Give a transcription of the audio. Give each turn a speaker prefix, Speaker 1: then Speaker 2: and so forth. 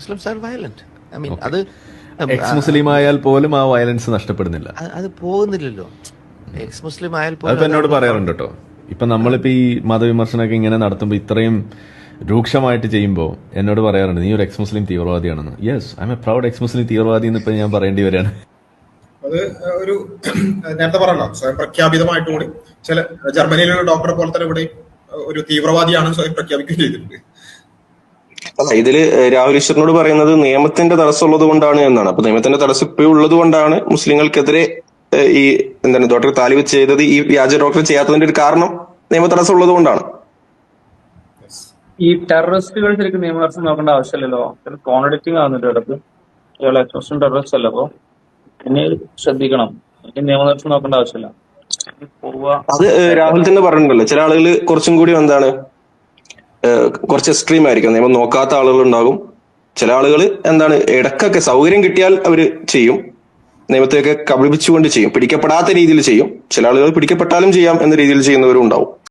Speaker 1: Muslims are violent. I mean,
Speaker 2: Okay.
Speaker 1: അത്
Speaker 2: X മുസ്ലിം ആയാൽ പോലും ആ വയലൻസ് നഷ്ടപ്പെടുന്നില്ല.
Speaker 1: അത് പോകുന്നില്ലല്ലോ. എക്സ് മുസ്ലിം ആയാൽ
Speaker 2: അതിപ്പോ
Speaker 1: പോലും
Speaker 2: എന്നോട് പറയാറുണ്ട് കേട്ടോ. ഇപ്പൊ നമ്മളിപ്പോ ഈ മതവിമർശനമൊക്കെ ഇങ്ങനെ നടത്തുമ്പോ ഇത്രയും രൂക്ഷമായിട്ട് ചെയ്യുമ്പോൾ എന്നോട് പറയാറുണ്ട് നീ ഒരു എക്സ് മുസ്ലിം തീവ്രവാദിയാണെന്ന്. Yes, I am a proud ex Muslim തീവ്രവാദി എന്ന് ഇപ്പൊ ഞാൻ പറയേണ്ടി വരികയാണ്.
Speaker 3: അത് ഒരു നേരത്തെ പറയല്ലോ, സ്വയം പ്രഖ്യാപിതമായിട്ട് കൂടി ചില ജർമ്മനിയിലുള്ള ഡോക്ടറെ പോലെ തന്നെ ഇവിടെ ഒരു തീവ്രവാദിയാണ് സ്വയം പ്രഖ്യാപിക്കുകയും ചെയ്തിട്ടുണ്ട്.
Speaker 4: അല്ല, ഇതില് രാഹുൽ ഈശ്വറിനോട് പറയുന്നത് നിയമത്തിന്റെ തടസ്സം ഉള്ളത് കൊണ്ടാണ് എന്നാണ്. അപ്പൊ നിയമത്തിന്റെ തടസ്സം ഇപ്പോഴും ഉള്ളത് കൊണ്ടാണ് മുസ്ലിങ്ങൾക്കെതിരെ ഈ എന്താണ് ഡോക്ടർ താലിബ് ചെയ്തത് ഈ വ്യാജ ഡോക്ടർ ചെയ്യാത്തതിന്റെ ഒരു കാരണം നിയമ തടസ്സം ഉള്ളത് കൊണ്ടാണ്.
Speaker 5: ഈ ടെററിസ്റ്റുകൾ ശരിക്കും നിയമതടസ്സം നോക്കേണ്ട ആവശ്യമില്ലല്ലോ. കോൺട്രഡിക്റ്റിംഗ് ആവുന്നുണ്ട് ഇടക്ക്. ഇയാൾ എക്സ്ട്രീം ടെററിസ്റ്റ് അല്ല, അപ്പൊ പിന്നെ ശ്രദ്ധിക്കണം. നിയമതടസ്സം നോക്കേണ്ട ആവശ്യമില്ല.
Speaker 4: അത് രാഹുൽ തന്നെ പറഞ്ഞിട്ടുണ്ടല്ലോ, ചില ആളുകൾ കുറച്ചും കൂടി എന്താണ് കുറച്ച് എക്സ്ട്രീം ആയിരിക്കും, നിയമം നോക്കാത്ത ആളുകൾ ഉണ്ടാകും. ചില ആളുകൾ എന്താണ് ഇടക്കൊക്കെ സൗകര്യം കിട്ടിയാൽ അവര് ചെയ്യും, നിയമത്തെയൊക്കെ കബളിപ്പിച്ചുകൊണ്ട് ചെയ്യും, പിടിക്കപ്പെടാത്ത രീതിയിൽ ചെയ്യും. ചില ആളുകൾ പിടിക്കപ്പെട്ടാലും ചെയ്യാം എന്ന രീതിയിൽ ചെയ്യുന്നവരും ഉണ്ടാവും.